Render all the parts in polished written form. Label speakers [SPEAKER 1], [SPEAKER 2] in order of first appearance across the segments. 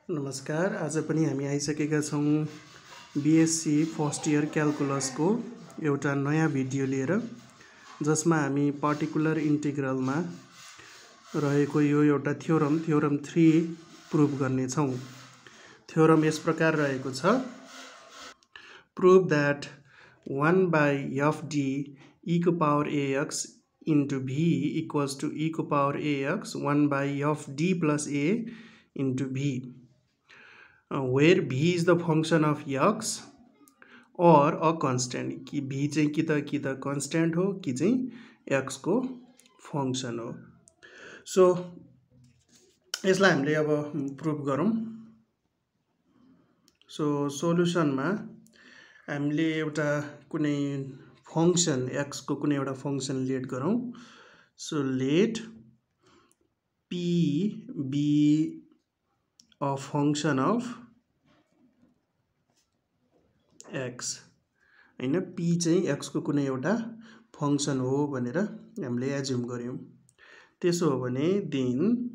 [SPEAKER 1] नमस्कार। आज पनि हामी आइसकेका छौं बीएससी फर्स्ट इयर क्याल्कुलसको एउटा नयाँ भिडियो लिएर, जसमा हामी पार्टिकुलर इन्टिग्रलमा रहेको यो एउटा थ्योरम 3 प्रुभ गर्ने छौं। थ्योरम यस प्रकार रहेको छ: prove that 1 by f d e को power ax into v equals to e को power ax 1 by f d plus a into v, where v is the function of x or a constant। कि v चाहिँ कि त constant हो कि चाहिँ x को function हो। सो यसलाई हामीले अब प्रुभ गरौँ। सो सोल्युसनमा हामीले एउटा कुनै फंक्शन x को कुनै एउटा फंक्शन लेट गरौँ। So let p be a function of x, हैन, p चाहिँ x को कुनै एउटा फंक्शन हो भनेर हामीले एज्युम गर्यौं। त्यसो हो भने देन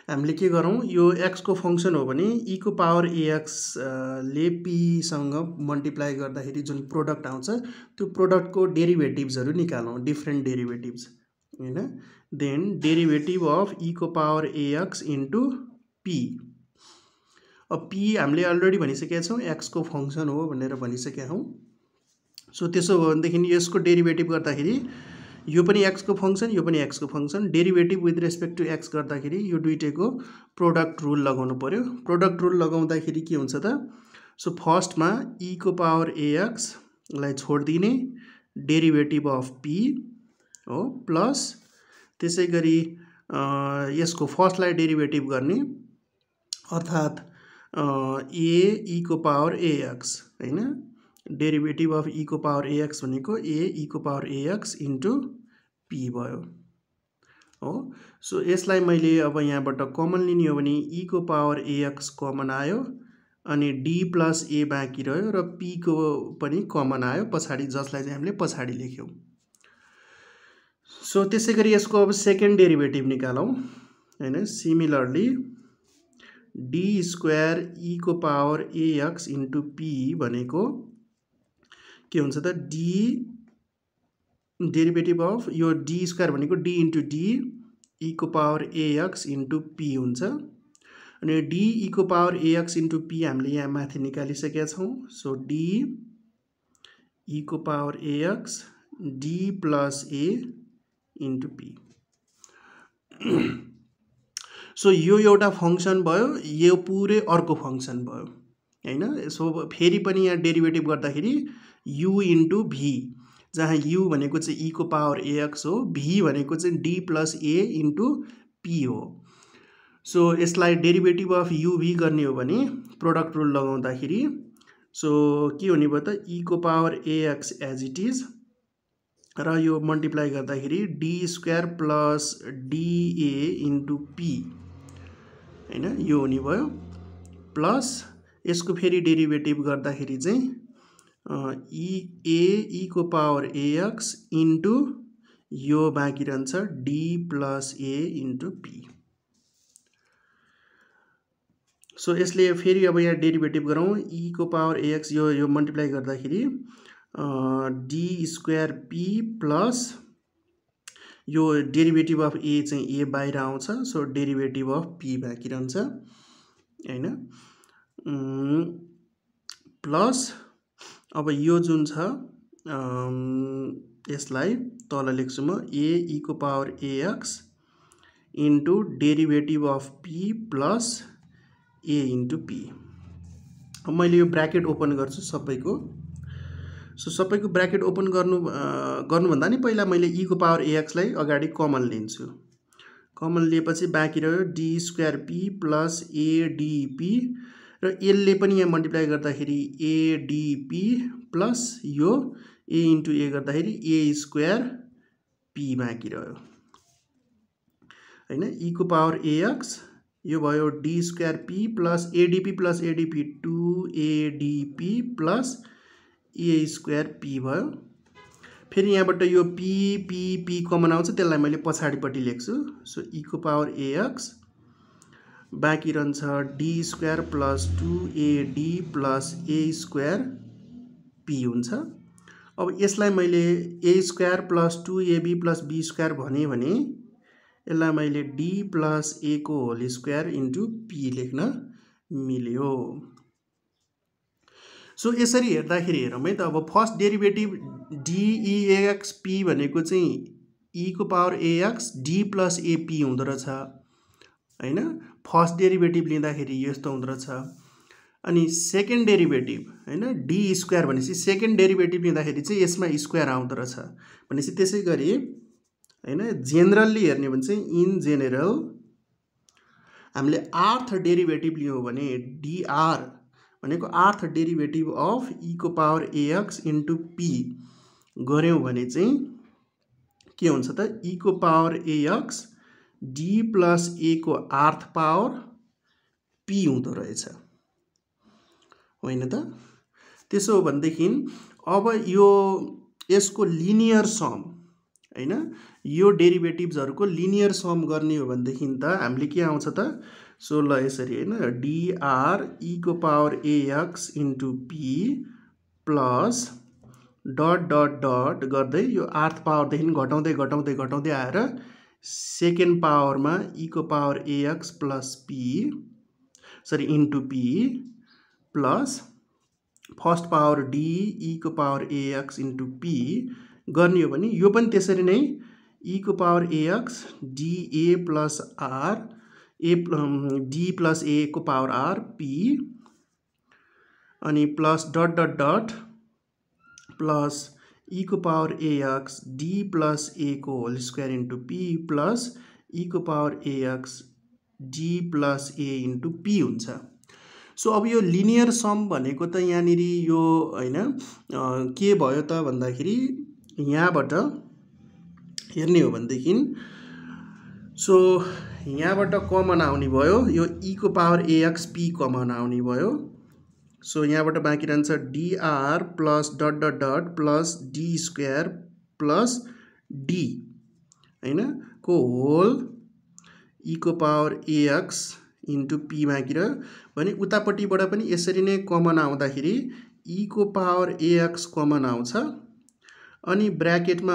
[SPEAKER 1] हामीले के गरौँ, यो x को फंक्शन हो भने e को पावर ax ले p सँग मल्टिप्लाई गर्दाखेरि जुन प्रोडक्ट आउँछ त्यो प्रोडक्ट को डेरिभेटिभ्सहरु निकालौं, डिफरेन्ट डेरिभेटिभ्स, हैन। देन डेरिभेटिभ अफ e को पावर ax इन्टु p। अब p हामीले अलरेडी भनिसकेका छौं x को फंक्शन हो भनेर भनिसकेका हौं। सो त्यसो हो भनेदेखि यसको डेरिभेटिभ गर्दाखेरि यो पनि x को फंक्शन, यो पनि x को function, derivative with respect to x गर्दाखेरि यो दुईटैको प्रोडक्ट रुल लगाउनु पर्यो। प्रोडक्ट रुल लगाउँदाखेरि के हुन्छ त, सो फर्स्टमा e को पावर ax लाई छोड्दिने, डेरिभेटिभ अफ p हो, प्लस त्यसैगरी यसको फर्स्टलाई डेरिभेटिभ गर्ने, अर्थात a e को पावर ax, हैन। डेरिभेटिभ अफ e को पावर ax भनेको a e को पावर ax इन्टु p भयो हो। सो यसलाई मैले अब यहाँबाट कमन लिने हो भने e को पावर ax कमन आयो, अनि d प्लस a बाँकी रह्यो र p को पनि कमन आयो पछाडि, जसलाई चाहिँ हामीले पछाडि लेख्यौं। सो त्यसैगरी यसको अब सेकेन्ड डेरिभेटिभ निकालौं, हैन। सिमिलरली d स्क्वायर e को पावर ax इन्टु p भनेको के हुन्छ त, d डेरिभेटिभ अफ यो d स्क्वायर भनेको d इन्टु d e को पावर ax इन्टु p हुन्छ, अनि d e को पावर ax इन्टु p हामीले यहाँ माथि निकालिसकेका छौं। सो d e को power ax d plus a into p। So यो एउटा फंक्शन भयो, यो पुरै अर्को फंक्शन भयो, हैन। सो फेरि पनि यहाँ डेरिभेटिभ गर्दाखेरि u इन्टु v, जहाँ u भनेको चाहिँ e को पावर ax हो, v भनेको चाहिँ d plus a into p हो। सो यसलाई डेरिभेटिभ अफ uv गर्ने हो भने प्रोडक्ट रुल लगाउँदाखेरि सो के हुने भयो त, e को power ax as it is, र यो मल्टिप्लाई गर्दाखेरि d square plus da into p, हैन, यो हुने भयो, प्लस यसको फेरि डेरिभेटिभ गर्दाखेरि चाहिँ e को पावर ax इन्टु यो बाँकी रहन्छ d plus a into p। So यसले फेरि अब यहाँ डेरिभेटिभ गरौँ, e को पावर ax यो मल्टिप्लाई गर्दाखेरि d स्क्वायर p प्लस यो डेरिभेटिभ अफ a चाहिँ a बाहिर आउँछ, सो डेरिभेटिभ अफ p बाँकी रहन्छ, हैन। प्लस अब यो जुन छ यसलाई तल लेख्छु म, a e को power ax into derivative of p plus a into p। अब मैले यो ब्राकेट ओपन गर्छु सबैको। सो सबैको ब्राकेट ओपन गर्नुभन्दा नि पहिला मैले e को पावर ax लाई अगाडि कमन लिन्छु। कमन लिएपछि बाँकी रह्यो d square p plus adp, र यसले पनि यहाँ मल्टिप्लाई गर्दाखेरि adp प्लस यो a इन्टु a गर्दाखेरि a स्क्वायर p बाँकी रह्यो, हैन। e को पावर ax यो भयो d square p plus adp 2adp plus a square p भयो। फेरि यहाँबाट यो p कमन आउँछ, त्यसलाई मैले पछाडिपट्टि लेख्छु। सो e को पावर ax बाँकी रहन्छ D square plus 2AD plus A square P हुन्छ। अब यसलाई मैले A square plus 2AB plus B square भने यसलाई मैले डी प्लस ए को होल स्क्वायर इन्टु पी लेख्न मिल्यो। सो यसरी हेर्दाखेरि हेरौँ है त। अब फर्स्ट डेरिभेटिभ DEAX P भनेको चाहिँ e को power AX D plus AP हुँदो रहेछ हैन। फर्स्ट डेरिभेटिभ लिँदाखेरि यस्तो हुँदो रहेछ। अनि सेकेन्ड डेरिभेटिभ हैन D स्क्वायर भनेपछि सेकेन्ड डेरिभेटिभ लिँदाखेरि चाहिँ यसमा स्क्वायर आउँदो रहेछ भनेपछि त्यसै गरी हैन जेनरली हेर्ने भने चाहिँ इन जेनरल हामीले आर्थ डेरिभेटिभ लियौँ भने DR भनेको आर्थ डेरिभेटिभ अफ e को पावर AX इन्टु P गर्यौँ भने चाहिँ के हुन्छ त e को power AX D plus A को आर्थ पावर P हुँदो रहेछ होइन त। त्यसो हो भनेदेखि अब यसको लिनियर सम हैन यो डेरिभेटिभ्सहरुको लिनियर सम गर्ने हो भनेदेखि त हामीले के आउँछ त। सो ल यसरी हैन dr e को power AX into P plus dot dot dot गर्दै यो आर्थ पावरदेखि घटाउँदै आएर सेकेन्ड पावरमा e को power AX plus P into P plus first power D e को पावर AX इन्टु P गर्ने हो भने यो पनि त्यसरी नै e को power AX DA plus R D plus A को पावर R P अनि plus dot dot dot plus e को power AX D plus A को whole square into P plus e को power AX D plus A into P हुन्छ। So अब यो linear some भनेको त यहाँनिर यो हैन के भयो त भन्दाखेरि यहाँबाट हेर्ने हो भनेदेखि सो यहाँबाट कमन आउने भयो यो e को पावर AX P कमन आउने भयो। सो यहाँबाट बाँकी रहन्छ dr plus dot dot dot plus d square plus d हैन को होल e को पावर AX इन्टु P बाँकी रह्यो भने उतापट्टिबाट पनि यसरी नै कमन आउँदाखेरि e को पावर AX कमन आउँछ अनि ब्र्याकेटमा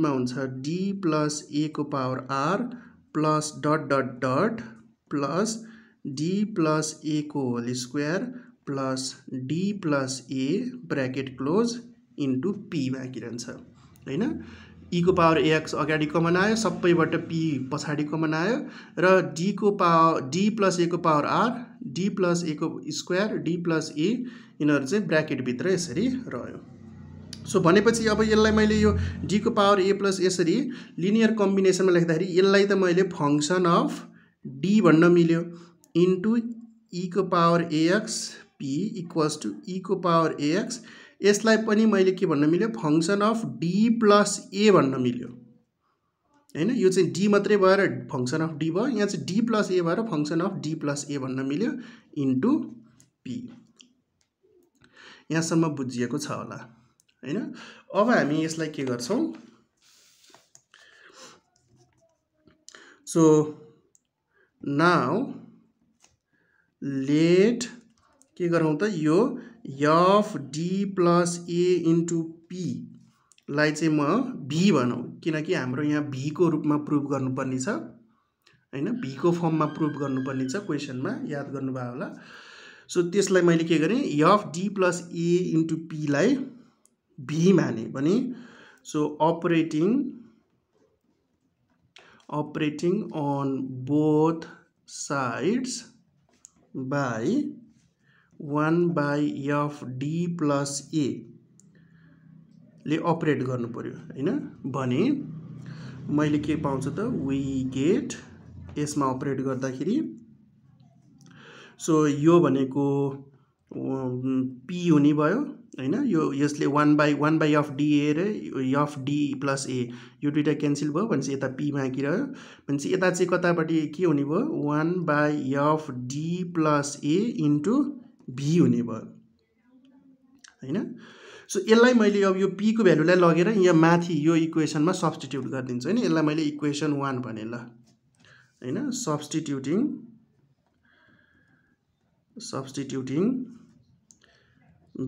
[SPEAKER 1] हुन्छ d प्लस A को power R plus dot dot dot plus d plus A को whole square plus d plus A bracket close into P बाँकी रहन्छ हैन। e को पावर AX अगाडि कमन आयो सबैबाट P पछाडि कमन आयो र d प्लस A को power R d plus A को स्क्वायर d प्लस A यिनीहरू चाहिँ ब्र्याकेट भित्र यसरी रह्यो। सो भनेपछि अब यसलाई मैले यो d को पावर A प्लस यसरी लिनियर कम्बिनेसनमा लेख्दाखेरि यसलाई त मैले फंक्सन अफ d भन्न मिल्यो इन्टु e को power AX P equals to e को पावर AX यसलाई पनि मैले के भन्न मिल्यो function of d plus A भन्न मिल्यो हैन। यो चाहिँ d मात्रै भएर फंक्सन अफ d भयो यहाँ चाहिँ d प्लस A भएर function of d plus A भन्न मिल्यो इन्टु P। यहाँसम्म बुझिएको छ होला हैन। अब हामी यसलाई के गर्छौं सो नाउ लेट के गरौँ त यो f d plus A into P लाई चाहिँ म v भनौं किनकि हाम्रो यहाँ v को रूपमा प्रुभ गर्नुपर्ने छ हैन v को फर्ममा प्रुभ गर्नुपर्ने छ क्वेशनमा याद गर्नुभयो होला। सो त्यसलाई मैले के गरे f d plus A into P लाई v माने भने so operating on both sides by 1 by f d plus A ले अपरेट गर्नु पर्यो हैन भने मैले के पाउँछु त वी गेट यसमा अपरेट गर्दाखेरि सो यो भनेको P हुने भयो हैन यो यसले 1 by f d A र f d plus A यो दुईटा क्यान्सल भयो भनेपछि यता P बाँकी रह्यो भनेपछि यता चाहिँ कतापटि के हुने भयो 1 by f d plus A into v हुने भयो हैन। सो यसलाई मैले अब यो P को भ्यालुलाई लगेर यहाँ माथि यो इक्वेसनमा सब्स्टिट्युट गर्दिन्छु हैन। यसलाई मैले इक्वेसन 1 भने ल हैन substituting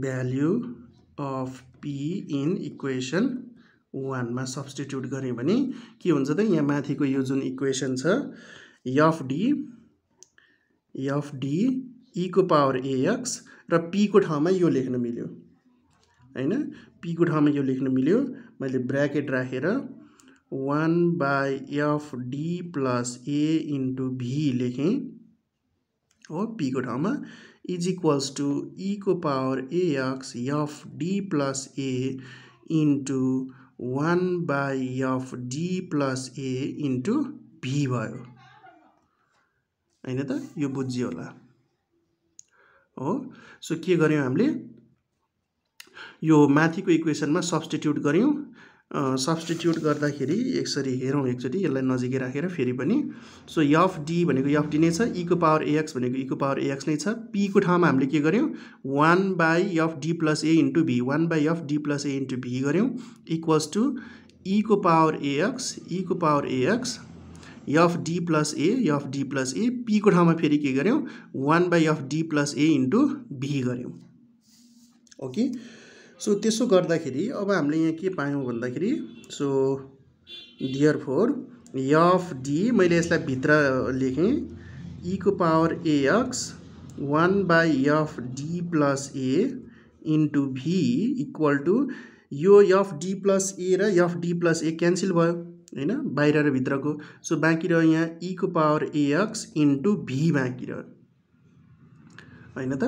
[SPEAKER 1] value of p in equation 1 मा सब्स्टिट्युट गर्यो भने के हुन्छ त यहाँ माथिको यो जुन इक्वेसन छ f d e को पावर ax र p को ठाउँमा यो लेख्न मिल्यो हैन p को ठाउँमा यो लेख्न मिल्यो मैले ब्र्याकेट राखेर 1/f d plus a into v लेखेँ हो p को ठाउँमा इज इक्वल्स टु e को power ax f d plus a into 1/f d plus a into v भयो हैन त यो बुझ्यो होला हो सो के गर्यौं हामीले यो माथिको इक्वेसनमा सब्स्टिट्युट गर्यौं सब्स्टिट्युट गर्दाखेरि यसरी हेरौं एकचोटी यसलाई नजिकै राखेर फेरि पनि सो f d भनेको f d नै छ e को पावर ax भनेको e को पावर ax नै छ p को ठाउँमा हामीले के गर्यौं 1/f d plus a into v 1/f d plus a into v गर्यौं इक्वल्स टु e को power ax f d plus a p को ठाउँमा फेरि के गर्यौं 1/f d plus a into v गर्यौं ओके सो त्यसो गर्दाखेरि अब हामीले यहाँ के पायौं भन्दाखेरि सो देयरफोर f d मैले यसलाई भित्र लेखेँ e को power ax 1/f d plus a into v equal to यो f d plus a र f d plus a cancel भयो हैन बाहिर र भित्रको सो बाँकी रह्यो यहाँ e को पावर ax into v बाँकी रह्यो हैन त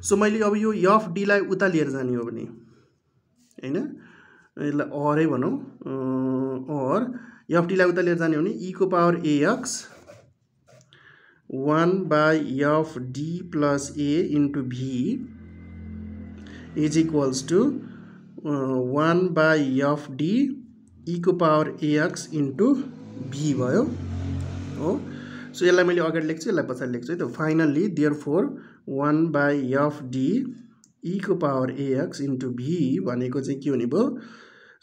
[SPEAKER 1] सो मैले अब यो f d लाई उता लिएर जाने हो भने हैन यसलाई अरै भनौं और f d लाई उता लिएर जाने हो भने e को power ax 1/f d plus a into v is equals to 1/f d e को पावर ax into v भयो हो सो यसलाई मैले अगाडि लेख्छु यसलाई पछाडि लेख्छु है त finally therefore 1/f d e को पावर ax into v भनेको चाहिँ के हुने भयो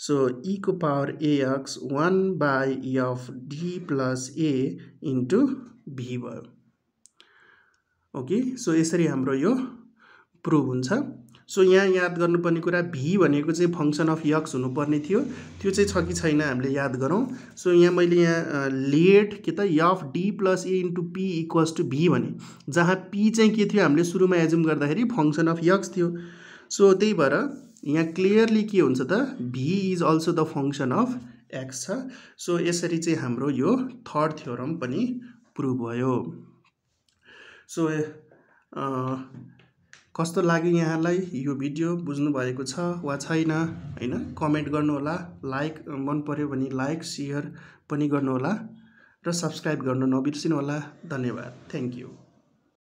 [SPEAKER 1] सो e को power ax 1/f d plus a into v भयो ओके सो यसरी हाम्रो यो प्रुभ हुन्छ सो यहाँ याद गर्नुपर्ने कुरा v भनेको चाहिँ फंक्सन अफ x हुनुपर्ने थियो त्यो चाहिँ छ कि छैन हामीले याद गरौँ सो यहाँ मैले यहाँ लेट के त f d plus a into p equals to v भने जहाँ p चाहिँ के थियो हामीले सुरुमा एज्युम गर्दाखेरि फंक्सन अफ x थियो सो त्यही भएर यहाँ क्लियरली के हुन्छ त v is also the function of x छ सो यसरी चाहिँ हाम्रो यो थर्ड थ्योरम पनि प्रुभ भयो सो कस्तो लाग्यो यहाँलाई यो भिडियो बुझ्नु भएको छ वा छैन हैन कमेन्ट गर्नु होला लाइक मन पर्यो भने लाइक शेयर पनि गर्नु होला र सब्स्क्राइब गर्न नबिर्सिनु होला धन्यवाद थ्यांक यू